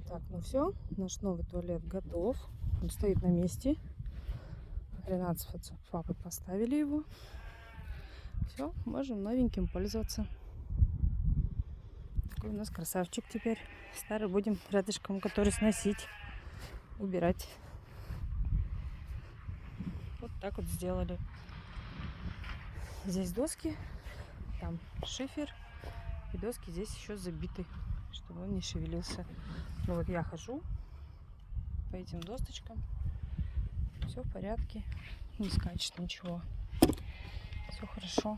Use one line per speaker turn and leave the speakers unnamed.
Так, ну все, наш новый туалет готов. Он стоит на месте. Ренат с папой поставили его. Все, можем новеньким пользоваться. Такой у нас красавчик теперь. Старый будем рядышком, который сносить, убирать. Вот так вот сделали. Здесь доски, там шифер. И доски здесь еще забиты, чтобы он не шевелился. Ну вот я хожу по этим досточкам. Все в порядке. Не скачет ничего. Все хорошо.